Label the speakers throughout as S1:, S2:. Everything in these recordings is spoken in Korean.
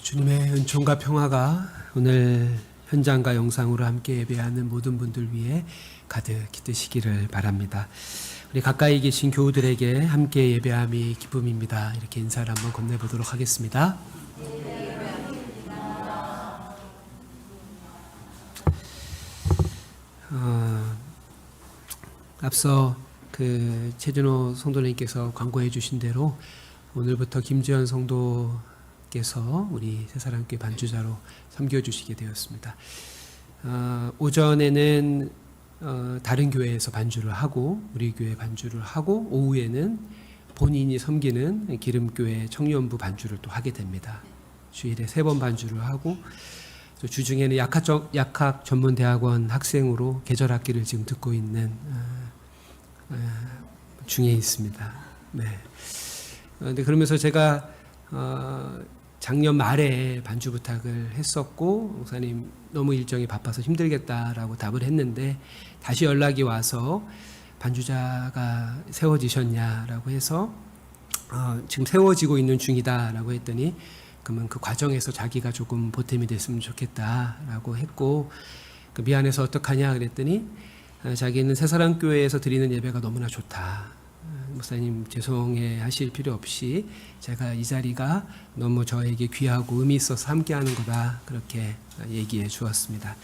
S1: 주님의 은총과 평화가 오늘 현장과 영상으로 함께 예배하는 모든 분들 위해 가득히 뜨시기를 바랍니다. 우리 가까이 계신 교우들에게 함께 예배함이 기쁨입니다. 이렇게 인사를 한번 건네보도록 하겠습니다. 앞서 최준호 성도님께서 광고해 주신 대로 오늘부터 김지현 성도께서 우리 새사랑교회 반주자로 섬겨주시게 되었습니다. 오전에는 다른 교회에서 반주를 하고 우리 교회 반주를 하고 오후에는 본인이 섬기는 기름교회 청년부 반주를 또 하게 됩니다. 주일에 3번 반주를 하고 또 주중에는 약학 전문대학원 학생으로 계절학기를 지금 듣고 있는 중에 있습니다. 네. 근데 그러면서 제가 작년 말에 반주 부탁을 했었고 목사님 너무 일정이 바빠서 힘들겠다라고 답을 했는데 다시 연락이 와서 반주자가 세워지셨냐라고 해서 지금 세워지고 있는 중이다라고 했더니 그러면 그 과정에서 자기가 조금 보탬이 됐으면 좋겠다라고 했고 미안해서 어떡하냐 그랬더니 자기는 새사랑교회에서 드리는 예배가 너무나 좋다. 목사님 죄송해 하실 필요 없이 제가 이 자리가 너무 저에게 귀하고 의미 있어서 함께하는 거다 그렇게 얘기해 주었습니다.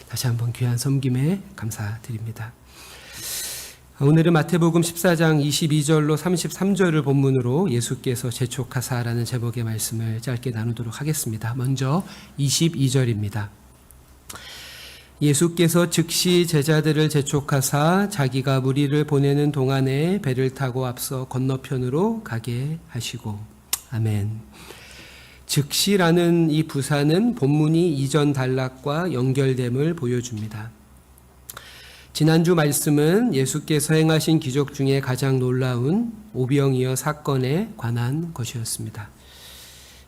S1: 다시 한번 귀한 섬김에 감사드립니다. 오늘은 마태복음 14장 22절로 33절을 본문으로 예수께서 재촉하사라는 제목의 말씀을 짧게 나누도록 하겠습니다. 먼저 22절입니다. 예수께서 즉시 제자들을 재촉하사 자기가 무리를 보내는 동안에 배를 타고 앞서 건너편으로 가게 하시고. 아멘. 즉시라는 이 부사는 본문이 이전 단락과 연결됨을 보여줍니다. 지난주 말씀은 예수께서 행하신 기적 중에 가장 놀라운 오병이어 사건에 관한 것이었습니다.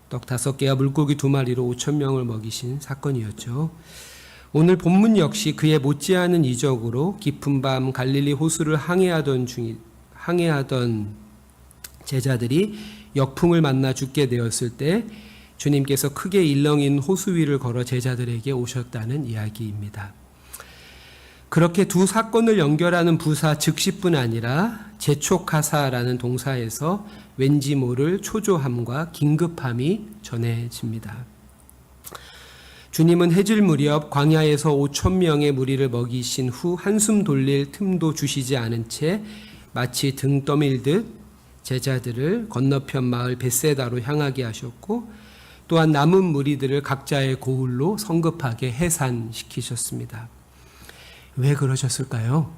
S1: 떡 5개와 물고기 2마리로 5,000명을 먹이신 사건이었죠. 오늘 본문 역시 그의 못지않은 이적으로 깊은 밤 갈릴리 호수를 항해하던 제자들이 역풍을 만나 죽게 되었을 때 주님께서 크게 일렁인 호수 위를 걸어 제자들에게 오셨다는 이야기입니다. 그렇게 두 사건을 연결하는 부사 즉시뿐 아니라 재촉하사라는 동사에서 왠지 모를 초조함과 긴급함이 전해집니다. 주님은 해질 무렵 광야에서 5,000명의 무리를 먹이신 후 한숨 돌릴 틈도 주시지 않은 채 마치 등 떠밀듯 제자들을 건너편 마을 벳세다로 향하게 하셨고 또한 남은 무리들을 각자의 고을로 성급하게 해산시키셨습니다. 왜 그러셨을까요?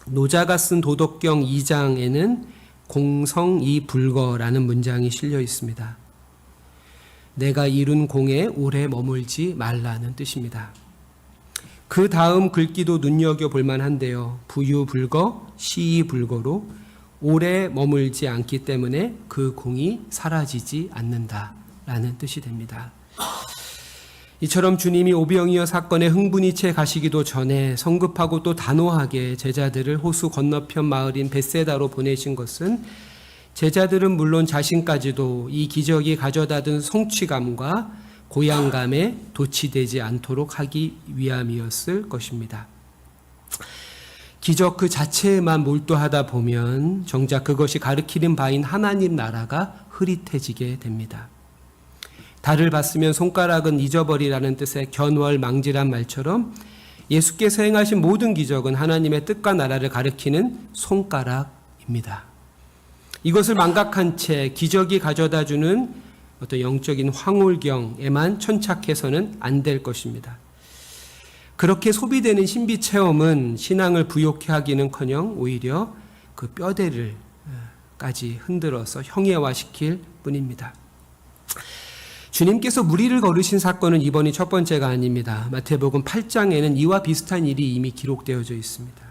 S1: 노자가 쓴 도덕경 2장에는 공성이불거라는 문장이 실려 있습니다. 내가 이룬 공에 오래 머물지 말라는 뜻입니다. 그 다음 글귀도 눈여겨볼 만한데요. 부유불거, 시의불거로 오래 머물지 않기 때문에 그 공이 사라지지 않는다라는 뜻이 됩니다. 이처럼 주님이 오병이어 사건에 흥분이 채 가시기도 전에 성급하고 또 단호하게 제자들을 호수 건너편 마을인 벳세다로 보내신 것은 제자들은 물론 자신까지도 이 기적이 가져다든 성취감과 고향감에 도취되지 않도록 하기 위함이었을 것입니다. 기적 그 자체에만 몰두하다 보면 정작 그것이 가리키는 바인 하나님 나라가 흐릿해지게 됩니다. 달을 봤으면 손가락은 잊어버리라는 뜻의 견월망지란 말처럼 예수께서 행하신 모든 기적은 하나님의 뜻과 나라를 가리키는 손가락입니다. 이것을 망각한 채 기적이 가져다주는 어떤 영적인 황홀경에만 천착해서는 안 될 것입니다. 그렇게 소비되는 신비 체험은 신앙을 부욕해 하기는커녕 오히려 그 뼈대를까지 흔들어서 형해화시킬 뿐입니다. 주님께서 무리를 거르신 사건은 이번이 첫 번째가 아닙니다. 마태복음 8장에는 이와 비슷한 일이 이미 기록되어져 있습니다.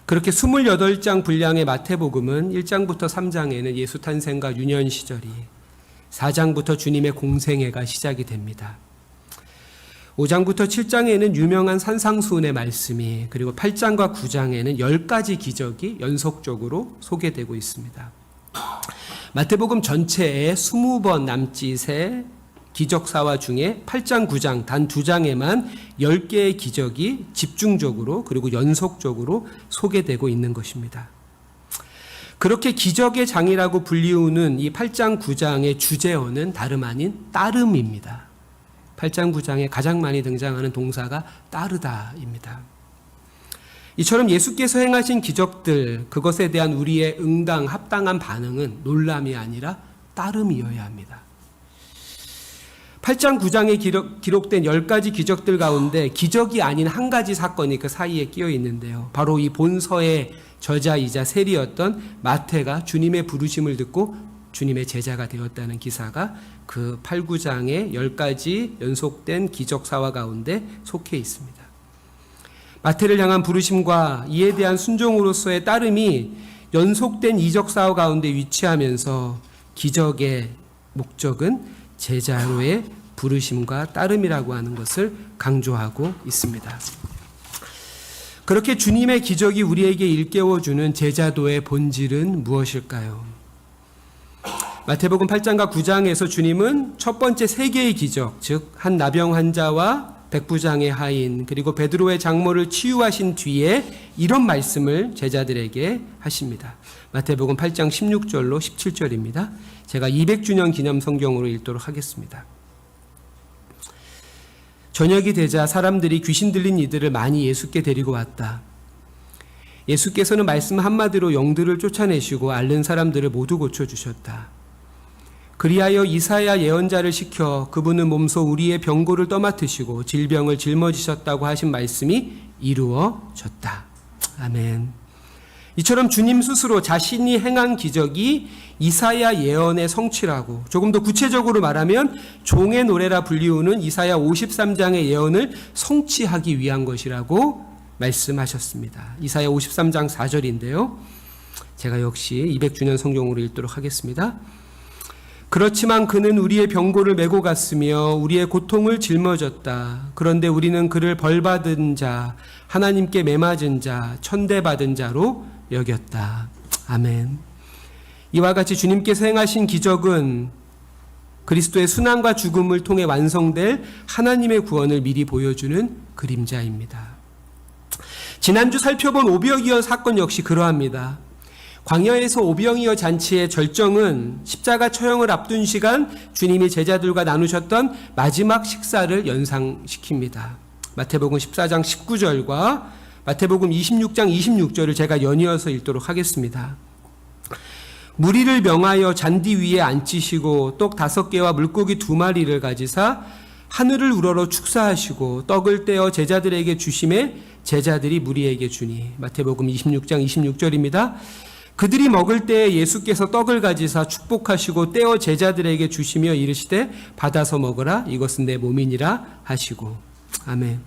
S1: 그렇게 28장 분량의 마태복음은 1장부터 3장에는 예수 탄생과 유년 시절이, 4장부터 주님의 공생애가 시작이 됩니다. 5장부터 7장에는 유명한 산상수훈의 말씀이, 그리고 8장과 9장에는 10가지 기적이 연속적으로 소개되고 있습니다. 마태복음 전체에 20번 남짓의 기적사화 중에 8장, 9장 단 2장에만 10개의 기적이 집중적으로 그리고 연속적으로 소개되고 있는 것입니다. 그렇게 기적의 장이라고 불리우는 이 8장, 9장의 주제어는 다름 아닌 따름입니다. 8장, 9장에 가장 많이 등장하는 동사가 따르다입니다. 이처럼 예수께서 행하신 기적들, 그것에 대한 우리의 응당, 합당한 반응은 놀람이 아니라 따름이어야 합니다. 8장, 9장에 기록된 10가지 기적들 가운데 기적이 아닌 한 가지 사건이 그 사이에 끼어 있는데요. 바로 이 본서의 저자이자 세리였던 마태가 주님의 부르심을 듣고 주님의 제자가 되었다는 기사가 그 8, 9장의 10가지 연속된 기적사화 가운데 속해 있습니다. 마태를 향한 부르심과 이에 대한 순종으로서의 따름이 연속된 이적사화 가운데 위치하면서 기적의 목적은 제자로의 부르심과 따름이라고 하는 것을 강조하고 있습니다. 그렇게 주님의 기적이 우리에게 일깨워주는 제자도의 본질은 무엇일까요? 마태복음 8장과 9장에서 주님은 첫 번째 3개의 기적, 즉 한 나병 환자와 백부장의 하인 그리고 베드로의 장모를 치유하신 뒤에 이런 말씀을 제자들에게 하십니다. 마태복음 8장 16절로 17절입니다. 제가 200주년 기념 성경으로 읽도록 하겠습니다. 저녁이 되자 사람들이 귀신 들린 이들을 많이 예수께 데리고 왔다. 예수께서는 말씀 한마디로 영들을 쫓아내시고 앓는 사람들을 모두 고쳐주셨다. 그리하여 이사야 예언자를 시켜 그분은 몸소 우리의 병고를 떠맡으시고 질병을 짊어지셨다고 하신 말씀이 이루어졌다. 아멘. 이처럼 주님 스스로 자신이 행한 기적이 이사야 예언의 성취라고, 조금 더 구체적으로 말하면 종의 노래라 불리우는 이사야 53장의 예언을 성취하기 위한 것이라고 말씀하셨습니다. 이사야 53장 4절인데요. 제가 역시 200주년 성경으로 읽도록 하겠습니다. 그렇지만 그는 우리의 병고를 메고 갔으며 우리의 고통을 짊어졌다. 그런데 우리는 그를 벌받은 자, 하나님께 매맞은 자, 천대받은 자로 여겼다. 아멘. 이와 같이 주님께서 행하신 기적은 그리스도의 순환과 죽음을 통해 완성될 하나님의 구원을 미리 보여주는 그림자입니다. 지난주 살펴본 오병이어 사건 역시 그러합니다. 광야에서 오병이어 잔치의 절정은 십자가 처형을 앞둔 시간 주님이 제자들과 나누셨던 마지막 식사를 연상시킵니다. 마태복음 14장 19절과 마태복음 26장 26절을 제가 연이어서 읽도록 하겠습니다. 무리를 명하여 잔디 위에 앉히시고 떡 5개와 물고기 2마리를 가지사 하늘을 우러러 축사하시고 떡을 떼어 제자들에게 주심에 제자들이 무리에게 주니. 마태복음 26장 26절입니다. 그들이 먹을 때에 예수께서 떡을 가지사 축복하시고 떼어 제자들에게 주시며 이르시되 받아서 먹으라 이것은 내 몸이니라 하시고. 아멘.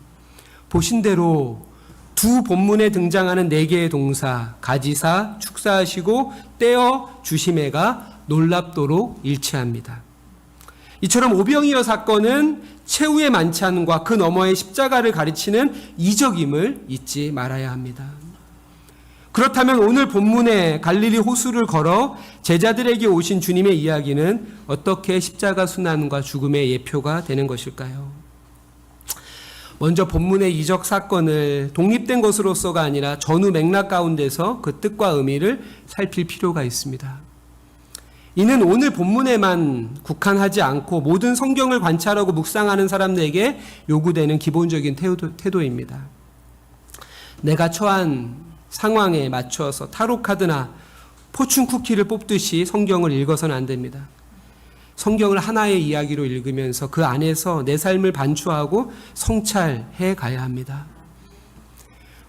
S1: 보신 대로 두 본문에 등장하는 4개의 동사 가지사, 축사하시고 떼어 주심에가 놀랍도록 일치합니다. 이처럼 오병이어 사건은 최후의 만찬과 그 너머의 십자가를 가르치는 이적임을 잊지 말아야 합니다. 그렇다면 오늘 본문에 갈릴리 호수를 걸어 제자들에게 오신 주님의 이야기는 어떻게 십자가 순환과 죽음의 예표가 되는 것일까요? 먼저 본문의 이적 사건을 독립된 것으로서가 아니라 전후 맥락 가운데서 그 뜻과 의미를 살필 필요가 있습니다. 이는 오늘 본문에만 국한하지 않고 모든 성경을 관찰하고 묵상하는 사람들에게 요구되는 기본적인 태도입니다. 내가 처한 상황에 맞춰서 타로 카드나 포춘 쿠키를 뽑듯이 성경을 읽어서는 안 됩니다. 성경을 하나의 이야기로 읽으면서 그 안에서 내 삶을 반추하고 성찰해 가야 합니다.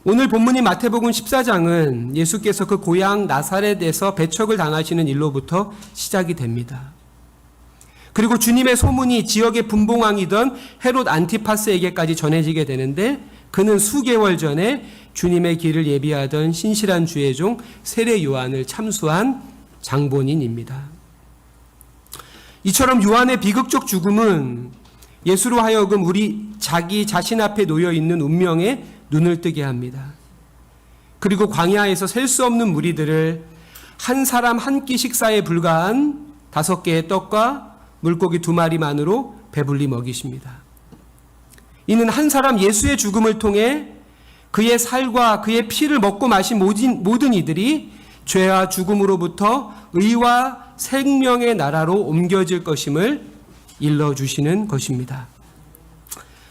S1: 오늘 본문인 마태복음 14장은 예수께서 그 고향 나사렛에서 배척을 당하시는 일로부터 시작이 됩니다. 그리고 주님의 소문이 지역의 분봉왕이던 헤롯 안티파스에게까지 전해지게 되는데 그는 수개월 전에 주님의 길을 예비하던 신실한 주의 종 세례 요한을 참수한 장본인입니다. 이처럼 요한의 비극적 죽음은 예수로 하여금 우리 자기 자신 앞에 놓여 있는 운명에 눈을 뜨게 합니다. 그리고 광야에서 셀 수 없는 무리들을 한 사람 한 끼 식사에 불과한 5개의 떡과 물고기 2마리만으로 배불리 먹이십니다. 이는 한 사람 예수의 죽음을 통해 그의 살과 그의 피를 먹고 마신 모든 이들이 죄와 죽음으로부터 의와 생명의 나라로 옮겨질 것임을 일러주시는 것입니다.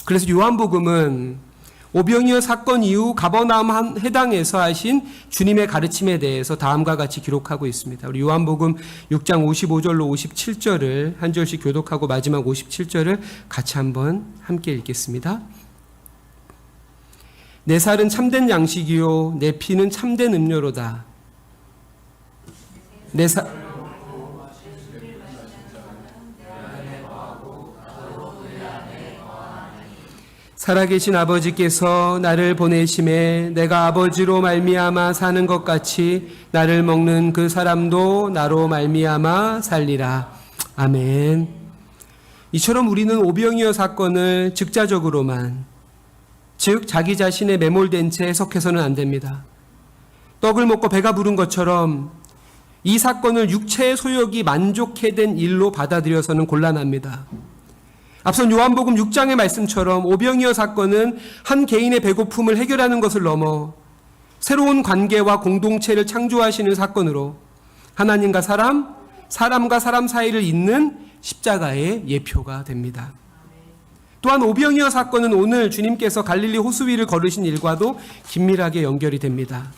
S1: 그래서 요한복음은 오병이어 사건 이후 가버나움 해당에서 하신 주님의 가르침에 대해서 다음과 같이 기록하고 있습니다. 우리 요한복음 6장 55절로 57절을 한 절씩 교독하고 마지막 57절을 같이 한번 함께 읽겠습니다. 내 살은 참된 양식이요 내 피는 참된 음료로다. 살아계신 아버지께서 나를 보내심에 내가 아버지로 말미암아 사는 것 같이 나를 먹는 그 사람도 나로 말미암아 살리라. 아멘. 이처럼 우리는 오병이어 사건을 즉자적으로만, 즉 자기 자신에 매몰된 채 해석해서는 안 됩니다. 떡을 먹고 배가 부른 것처럼 이 사건을 육체의 소욕이 만족해된 일로 받아들여서는 곤란합니다. 앞선 요한복음 6장의 말씀처럼 오병이어 사건은 한 개인의 배고픔을 해결하는 것을 넘어 새로운 관계와 공동체를 창조하시는 사건으로 하나님과 사람, 사람과 사람 사이를 잇는 십자가의 예표가 됩니다. 또한 오병이어 사건은 오늘 주님께서 갈릴리 호수 위를 걸으신 일과도 긴밀하게 연결이 됩니다.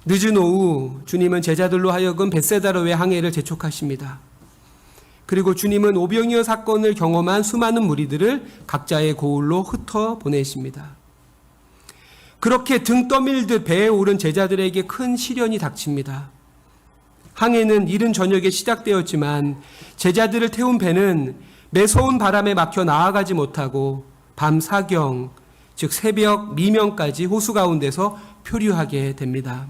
S1: 늦은 오후 주님은 제자들로 하여금 벳세다로의 항해를 재촉하십니다. 그리고 주님은 오병이어 사건을 경험한 수많은 무리들을 각자의 고을로 흩어 보내십니다. 그렇게 등 떠밀듯 배에 오른 제자들에게 큰 시련이 닥칩니다. 항해는 이른 저녁에 시작되었지만 제자들을 태운 배는 매서운 바람에 막혀 나아가지 못하고 밤 사경, 즉 새벽 미명까지 호수 가운데서 표류하게 됩니다.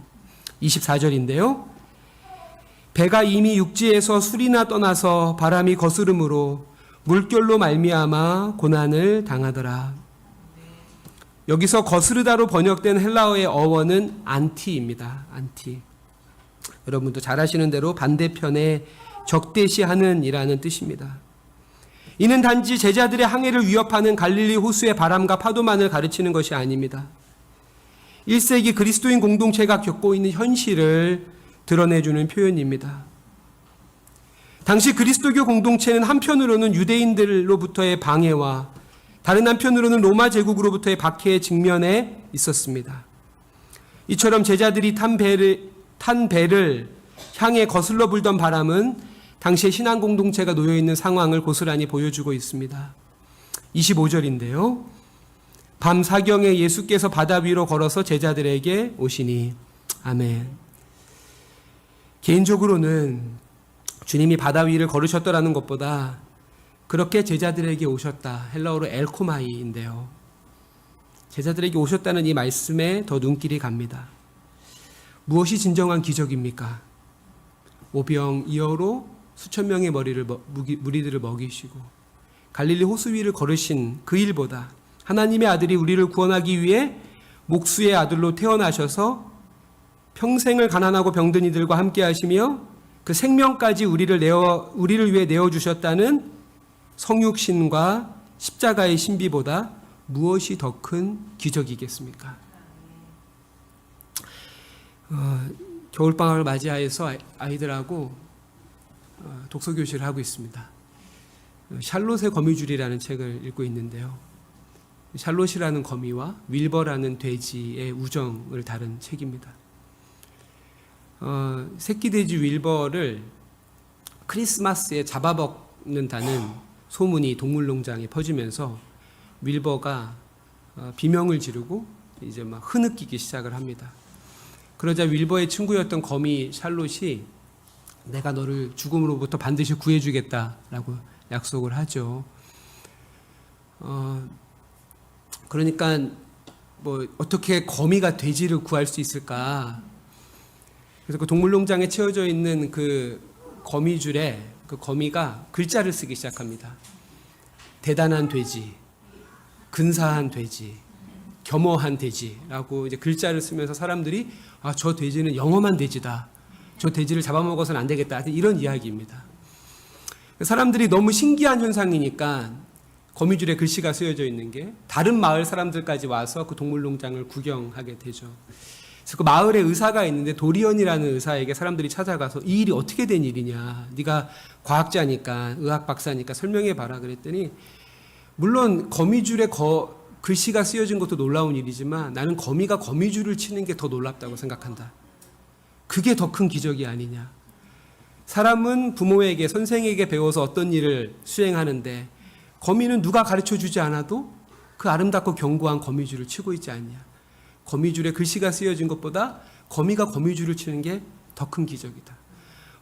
S1: 24절인데요. 배가 이미 육지에서 술이나 떠나서 바람이 거스름으로 물결로 말미암아 고난을 당하더라. 여기서 거스르다로 번역된 헬라어의 어원은 안티입니다. 안티. 여러분도 잘 아시는 대로 반대편에 적대시하는 이라는 뜻입니다. 이는 단지 제자들의 항해를 위협하는 갈릴리 호수의 바람과 파도만을 가르치는 것이 아닙니다. 1세기 그리스도인 공동체가 겪고 있는 현실을 드러내주는 표현입니다. 당시 그리스도교 공동체는 한편으로는 유대인들로부터의 방해와 다른 한편으로는 로마 제국으로부터의 박해에 직면해 있었습니다. 이처럼 제자들이 탄 배를 향해 거슬러 불던 바람은 당시의 신앙 공동체가 놓여있는 상황을 고스란히 보여주고 있습니다. 25절인데요. 밤 사경에 예수께서 바다 위로 걸어서 제자들에게 오시니. 아멘. 개인적으로는 주님이 바다 위를 걸으셨더라는 것보다 그렇게 제자들에게 오셨다, 헬라어로 엘코마이인데요. 제자들에게 오셨다는 이 말씀에 더 눈길이 갑니다. 무엇이 진정한 기적입니까? 오병이어로 수천 명의 무리들을 먹이시고 갈릴리 호수 위를 걸으신 그 일보다 하나님의 아들이 우리를 구원하기 위해 목수의 아들로 태어나셔서 평생을 가난하고 병든 이들과 함께 하시며 그 생명까지 우리를 위해 내어주셨다는 성육신과 십자가의 신비보다 무엇이 더 큰 기적이겠습니까? 겨울방학을 맞이하여서 아이들하고 독서교실을 하고 있습니다. 샬롯의 거미줄이라는 책을 읽고 있는데요. 샬롯이라는 거미와 윌버라는 돼지의 우정을 다룬 책입니다. 새끼 돼지 윌버를 크리스마스에 잡아먹는다는 소문이 동물농장에 퍼지면서 윌버가 비명을 지르고 이제 막 흐느끼기 시작을 합니다. 그러자 윌버의 친구였던 거미 샬롯이 내가 너를 죽음으로부터 반드시 구해주겠다라고 약속을 하죠. 그러니까 뭐 어떻게 거미가 돼지를 구할 수 있을까? 그래서 그 동물농장에 채워져 있는 그 거미줄에 그 거미가 글자를 쓰기 시작합니다. 대단한 돼지, 근사한 돼지, 겸허한 돼지라고 이제 글자를 쓰면서 사람들이 저 돼지는 영험한 돼지다. 저 돼지를 잡아먹어서는 안 되겠다. 이런 이야기입니다. 사람들이 너무 신기한 현상이니까 거미줄에 글씨가 쓰여져 있는 게 다른 마을 사람들까지 와서 그 동물농장을 구경하게 되죠. 그래서 그 마을에 의사가 있는데 도리언이라는 의사에게 사람들이 찾아가서 이 일이 어떻게 된 일이냐, 네가 과학자니까 의학 박사니까 설명해 봐라 그랬더니, 물론 거미줄에 글씨가 쓰여진 것도 놀라운 일이지만 나는 거미가 거미줄을 치는 게 더 놀랍다고 생각한다. 그게 더 큰 기적이 아니냐. 사람은 부모에게, 선생에게 배워서 어떤 일을 수행하는데 거미는 누가 가르쳐 주지 않아도 그 아름답고 견고한 거미줄을 치고 있지 않냐. 거미줄에 글씨가 쓰여진 것보다 거미가 거미줄을 치는 게 더 큰 기적이다.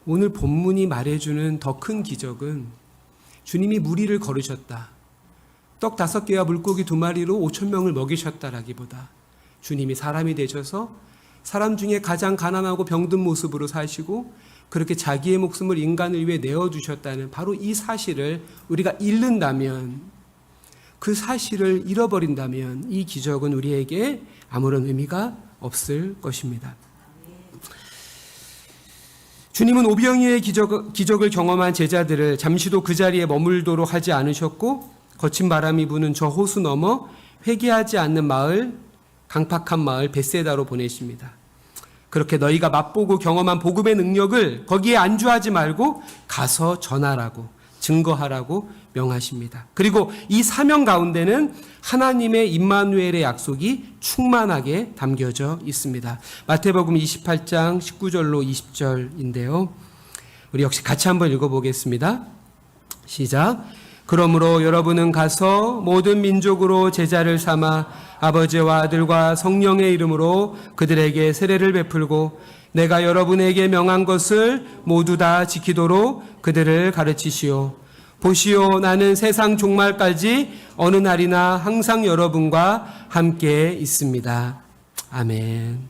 S1: 오늘 본문이 말해주는 더 큰 기적은 주님이 무리를 걸으셨다, 떡 5개와 물고기 2마리로 5,000명을 먹이셨다라기보다 주님이 사람이 되셔서 사람 중에 가장 가난하고 병든 모습으로 사시고 그렇게 자기의 목숨을 인간을 위해 내어주셨다는 바로 이 사실을 우리가 잃는다면, 그 사실을 잃어버린다면 이 기적은 우리에게 아무런 의미가 없을 것입니다. 주님은 오병이어의 기적을 경험한 제자들을 잠시도 그 자리에 머물도록 하지 않으셨고 거친 바람이 부는 저 호수 너머 회개하지 않는 마을, 강팍한 마을 벳세다로 보내십니다. 그렇게 너희가 맛보고 경험한 복음의 능력을 거기에 안주하지 말고 가서 전하라고, 증거하라고 명하십니다. 그리고 이 사명 가운데는 하나님의 임마누엘의 약속이 충만하게 담겨져 있습니다. 마태복음 28장 19절로 20절인데요. 우리 역시 같이 한번 읽어보겠습니다. 시작. 그러므로 여러분은 가서 모든 민족으로 제자를 삼아 아버지와 아들과 성령의 이름으로 그들에게 세례를 베풀고 내가 여러분에게 명한 것을 모두 다 지키도록 그들을 가르치시오. 보시오, 나는 세상 종말까지 어느 날이나 항상 여러분과 함께 있습니다. 아멘.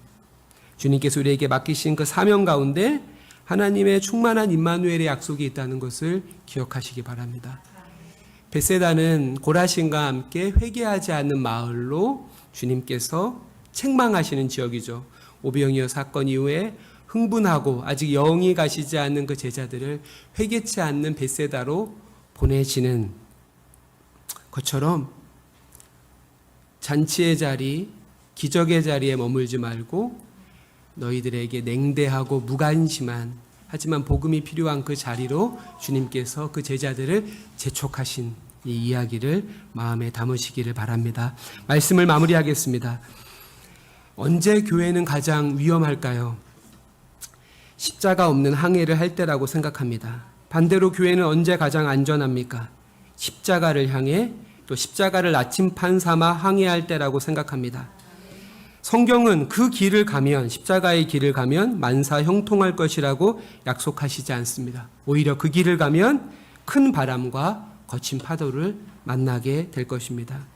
S1: 주님께서 우리에게 맡기신 그 사명 가운데 하나님의 충만한 임마누엘의 약속이 있다는 것을 기억하시기 바랍니다. 벳세다는 고라신과 함께 회개하지 않는 마을로 주님께서 책망하시는 지역이죠. 오병이어 사건 이후에 흥분하고 아직 영이 가시지 않는 그 제자들을 회개치 않는 벳세다로 보내지는 것처럼 잔치의 자리, 기적의 자리에 머물지 말고 너희들에게 냉대하고 무관심한, 하지만 복음이 필요한 그 자리로 주님께서 그 제자들을 재촉하신 이 이야기를 마음에 담으시기를 바랍니다. 말씀을 마무리하겠습니다. 언제 교회는 가장 위험할까요? 십자가 없는 항해를 할 때라고 생각합니다. 반대로 교회는 언제 가장 안전합니까? 십자가를 향해 또 십자가를 나침판 삼아 항해할 때라고 생각합니다. 성경은 그 길을 가면, 십자가의 길을 가면 만사 형통할 것이라고 약속하시지 않습니다. 오히려 그 길을 가면 큰 바람과 거친 파도를 만나게 될 것입니다.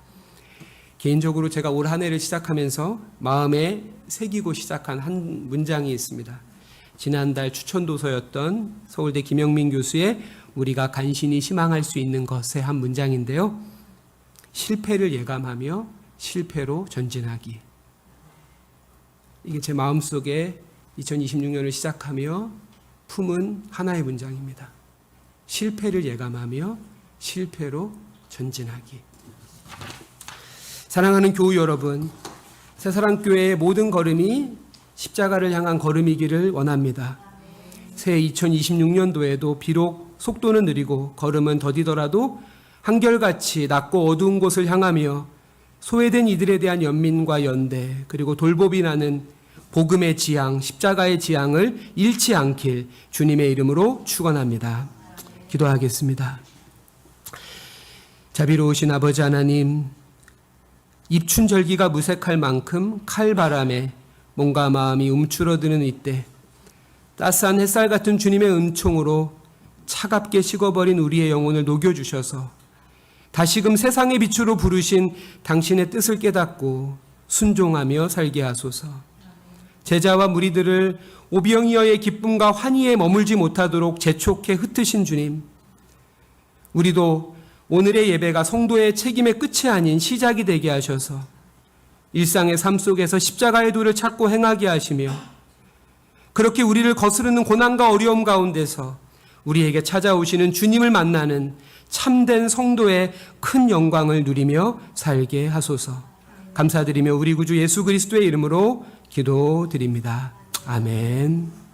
S1: 개인적으로 제가 올 한 해를 시작하면서 마음에 새기고 시작한 한 문장이 있습니다. 지난달 추천도서였던 서울대 김영민 교수의 우리가 간신히 희망할 수 있는 것의 한 문장인데요. 실패를 예감하며 실패로 전진하기. 이게 제 마음속에 2026년을 시작하며 품은 하나의 문장입니다. 실패를 예감하며 실패로 전진하기. 사랑하는 교우 여러분, 새사랑교회의 모든 걸음이 십자가를 향한 걸음이기를 원합니다. 새 2026년도에도 비록 속도는 느리고 걸음은 더디더라도 한결같이 낮고 어두운 곳을 향하며 소외된 이들에 대한 연민과 연대, 그리고 돌보비 나는 복음의 지향, 십자가의 지향을 잃지 않길 주님의 이름으로 축원합니다. 기도하겠습니다. 자비로우신 아버지 하나님, 입춘절기가 무색할 만큼 칼바람에 몸과 마음이 움츠러드는 이때 따스한 햇살 같은 주님의 은총으로 차갑게 식어버린 우리의 영혼을 녹여주셔서 다시금 세상의 빛으로 부르신 당신의 뜻을 깨닫고 순종하며 살게 하소서. 제자와 무리들을 오병이어의 기쁨과 환희에 머물지 못하도록 재촉해 흩으신 주님, 우리도 오늘의 예배가 성도의 책임의 끝이 아닌 시작이 되게 하셔서 일상의 삶 속에서 십자가의 도를 찾고 행하게 하시며 그렇게 우리를 거스르는 고난과 어려움 가운데서 우리에게 찾아오시는 주님을 만나는 참된 성도의 큰 영광을 누리며 살게 하소서. 감사드리며 우리 구주 예수 그리스도의 이름으로 기도드립니다. 아멘.